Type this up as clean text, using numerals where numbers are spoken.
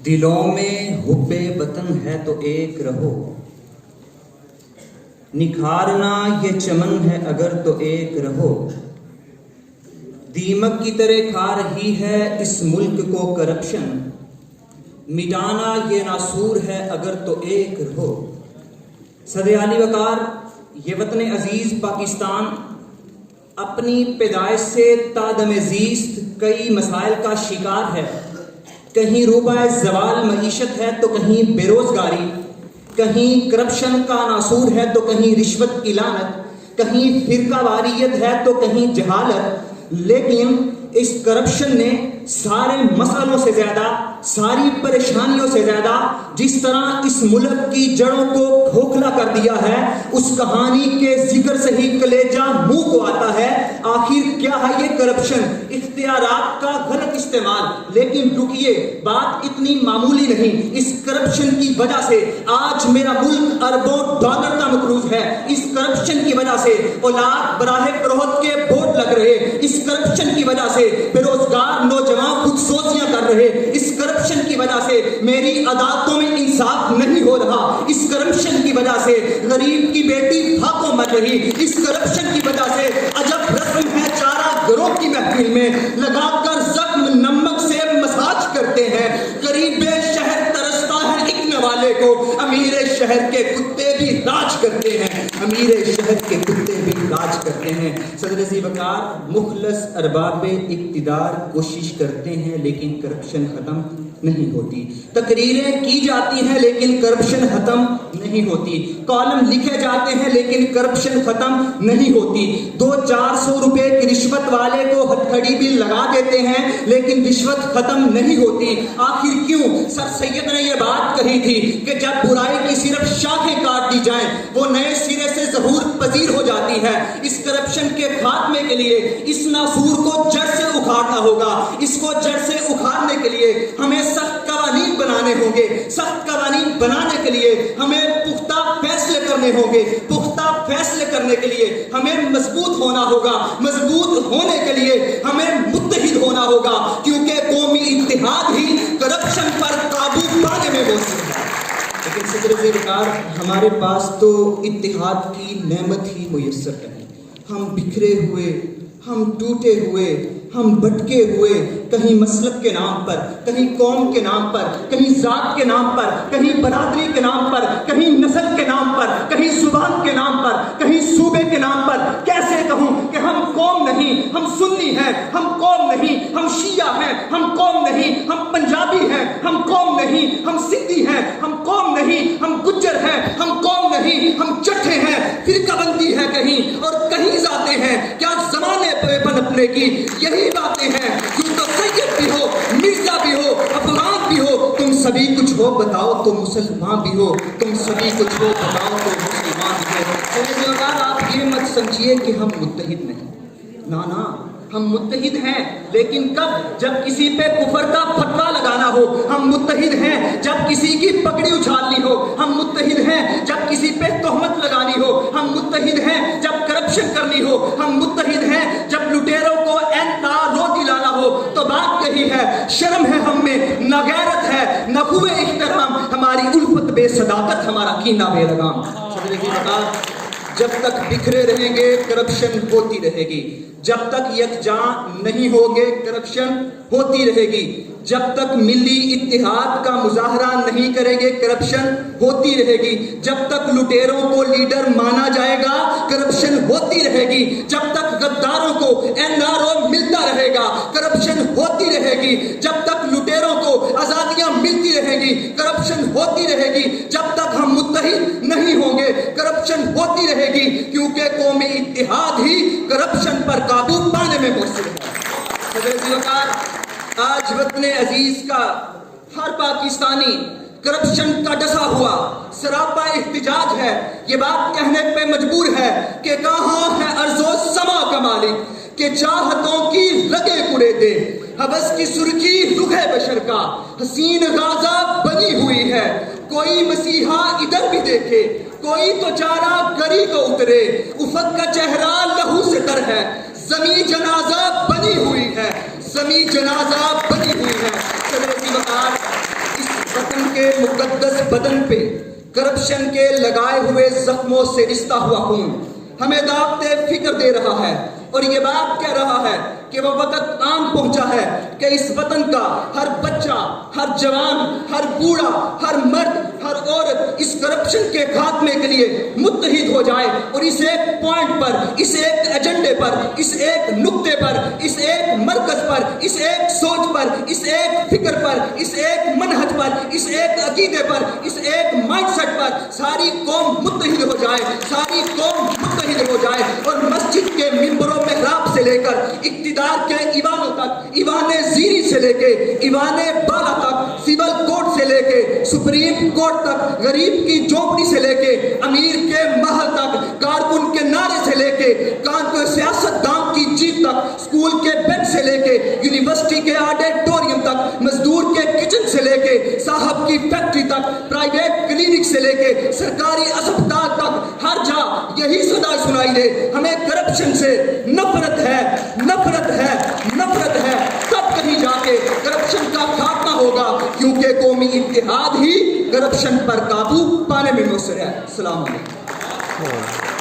دلوں میں حب وطن ہے تو ایک رہو، نکھارنا یہ چمن ہے اگر تو ایک رہو، دیمک کی طرح کھا رہی ہے اس ملک کو کرپشن، مٹانا یہ ناسور ہے اگر تو ایک رہو۔ صدر اعلی وقار، یہ وطن عزیز پاکستان اپنی پیدائش سے تا دم زیست کئی مسائل کا شکار ہے۔ کہیں روبہ زوال معیشت ہے تو کہیں بے روزگاری، کہیں کرپشن کا ناسور ہے تو کہیں رشوت کی لعنت، کہیں فرقہ واریت ہے تو کہیں جہالت۔ لیکن اس کرپشن نے سارے مسئلوں سے زیادہ، ساری پریشانیوں سے زیادہ جس طرح اس ملک کی جڑوں کو کھوکھلا کر دیا ہے، اس کہانی کے ذکر سے ہی کلیجہ منہ کو آتا ہے۔ آخر کیا ہے یہ کرپشن؟ اختیارات کا غلط استعمال۔ لیکن رکیے، بات اتنی معمولی نہیں۔ اس کرپشن کی وجہ سے آج میرا ملک اربوں ڈالر کا مقروض ہے۔ اس کرپشن کی وجہ سے اولاد براہ فروخت کے بورڈ لگ رہے، اس کرپشن کی وجہ سے بے روزگار نوجوان خود سوزیاں کر رہے، اس کرپشن کی وجہ سے میری عدالتوں میں انصاف نہیں ہو رہا، اس کرپشن کی وجہ سے غریب کی بیٹی بھاگوں مر رہی، اس کرپشن کی وجہ سے عجب رسم ہے چارہ گروہ کی محفل میں لگا کر زخم نمک سے مساج کرتے ہیں۔ غریب شہر ترستا ہے ایک نوالے کو، امیر شہر کے کتے بھی راج کرتے ہیں، امیر شہر کے کتے بھی راج کرتے ہیں۔ صدر ذی وقار، مخلص ارباب اقتدار کوشش کرتے ہیں لیکن کرپشن ختم نہیں ہوتی۔ تقریریں کی جاتی ہیں لیکن کرپشن ختم نہیں ہوتی۔ کالم لکھے جاتے ہیں لیکن کرپشن ختم نہیں ہوتی۔ 200-400 روپے کی رشوت والے کو ہتھکڑی بھی لگا دیتے ہیں لیکن رشوت ختم نہیں ہوتی۔ آخر کیوں؟ سر سید نے یہ بات کہی تھی کہ جب برائی کی صرف شاخیں کاٹ دی جائیں وہ نئے سرے سے ظہور پذیر ہو جاتی ہے۔ اس کرپشن کے خاتمے کے لیے اس ناسور کو جڑ سے اکھاڑنا ہوگا۔ اس کو جڑ سے اکھاڑنے کے لیے ہمیں سخت قوانین بنانے ہوں گے۔ سخت قوانین بنانے کے لیے ہمیں پختہ فیصلے کرنے ہوں گے۔ پختہ فیصلے کرنے کے لیے ہمیں مضبوط ہونا ہوگا۔ مضبوط ہونے کے لیے ہمیں متحد ہونا ہوگا، کیونکہ قومی اتحاد ہی کرپشن پر قابو پانے میں موثر ہے۔ لیکن صدر ذی وقار، ہمارے پاس تو اتحاد کی نعمت ہی میسر نہیں۔ ہم بکھرے ہوئے، ہم ٹوٹے ہوئے، ہم بھٹکے ہوئے، کہیں مسلک کے نام پر، کہیں قوم کے نام پر، کہیں ذات کے نام پر، کہیں برادری کے نام پر، کہیں نسل کے نام پر، کہیں زبان کے نام پر، کہیں صوبے کے نام پر۔ کیسے کہوں کہ ہم قوم نہیں، ہم سنی ہیں، ہم قوم نہیں، ہم شیعہ ہیں، ہم قوم نہیں، ہم پنجابی ہیں، ہم قوم نہیں، ہم سندھی ہیں، ہم قوم نہیں، ہم گجر ہیں، ہم قوم نہیں، ہم چٹھے ہیں۔ فرقہ بندی ہے کہیں اور کہیں ذاتیں ہیں، کیا زمانے پہ پنپنے کی یہی باتیں ہیں؟ کیوں تو سید بھی ہو، مرزا بھی ہو، افغان بھی ہو، تم سبھی کچھ ہو بتاؤ تو مسلمان بھی ہو، تم سبھی کچھ ہو بتاؤ تو مسلمان بھی ہو۔ اگر آپ یہ مت سمجھیے کہ ہم متحد نہیں، نا ہم متحد ہیں، لیکن کب؟ جب کسی پہ کفر کا فتویٰ لگانا ہو ہم متحد ہیں، جب کسی کی پگڑی اچھالنی ہو ہم متحد ہیں، جب کسی پہ تہمت لگانی ہو ہم متحد ہیں، جب کرپشن کرنی ہو ہم متحد ہیں، جب لٹیروں کو رو دلانا ہو تو بات یہی ہے۔ شرم ہے ہم میں، نہ غیرت ہے، نہ خوب احترام، ہماری الفت بے صداقت، ہمارا کینہ بے لگام۔ صدر کی بتا، جب تک بکھرے رہیں گے کرپشن ہوتی رہے گی، جب تک یکجاں نہیں ہوگے کرپشن ہوتی رہے گی، جب تک ملی اتحاد کا مظاہرہ نہیں کریں گے کرپشن ہوتی رہے گی، جب تک لٹیروں کو لیڈر مانا جائے گا کرپشن ہوتی رہے گی، جب تک غداروں کو NRO ملتا رہے گا کرپشن ہوتی رہے گی، جب تک لٹیروں کو آزادیاں ملتی رہیں گی کرپشن ہوتی رہے گی، جب تک ہم متحد نہیں ہوں گے کرپشن ہوتی رہے گی، کیونکہ قومی اتحاد ہی کرپشن پر قابو پانے میں موثر ہے۔ صدر ذی وقار، آج وطن عزیز کا ہر پاکستانی کرپشن کا ڈسا ہوا سراپا احتجاج ہے۔ یہ بات کہنے پہ مجبور ہے کہ کہاں ہے ارض و سما کا مالک کہ چاہتوں کی رگیں کڑے دے، حوث کی سرخی رخ بشر کا حسین غازہ بنی ہوئی ہے۔ کوئی مسیحا ادھر بھی دیکھے، کوئی تو چارہ گری کو اترے، افق کا چہرہ لہو سے تر ہے، زمیں جنازہ بنی ہوئی ہے، زمیں جنازہ بنی ہوئی ہے۔ صدر ذی وقار، اس وطن پہ کرپشن کے لگائے ہوئے زخموں سے رشتہ ہوا خون ہمیں دعوت فکر دے رہا ہے اور یہ بات کہہ رہا ہے کہ وہ وقت آن پہنچا ہے کہ اس وطن کا ہر بچہ، ہر جوان، ہر بوڑھا، ہر مرد، ہر عورت اس کرپشن کے خاتمے کے لیے متحد ہو جائے اور اس ایک پوائنٹ پر، اس ایک ایجنڈے پر، اس ایک نقطے پر، اس ایک مرکز پر، اس ایک سوچ پر، اس ایک فکر پر، اس ایک منہج پر، اس ایک عقیدے پر، اس ایک مائنڈ سیٹ پر ساری قوم متحد ہو جائے، ساری قوم متحد ہو جائے اور مسجد کے ممبروں محراب سے لے کر اقتدار کے ایوانوں تک، ایوان زیری سے لے کے ایوان بالا تک، سول کوڈ سے لے کے سپریم کورٹ تک، غریب کی جھونپڑی سے لے کے امیر کے محل تک، کارکن کے نعرے سے لے کے سیاست دان کی جیت تک، اسکول کے بیڈ سے لے کے یونیورسٹی کے آڈیٹوریم تک، مزدور کے کچن سے لے کے صاحب کی فیکٹری تک، پرائیویٹ کلینک سے لے کے سرکاری اسپتال تک، ہر جا یہی صدا سنائی دے، ہمیں کرپشن سے نفرت ہے، نفرت ہے، نفرت ہے۔ تب کہیں جا کے کرپشن کا خاتمہ ہوگا، کیونکہ قومی اتحاد ہی کرپشن پر قابو پانے میں مؤثر ہے۔ السلام علیکم۔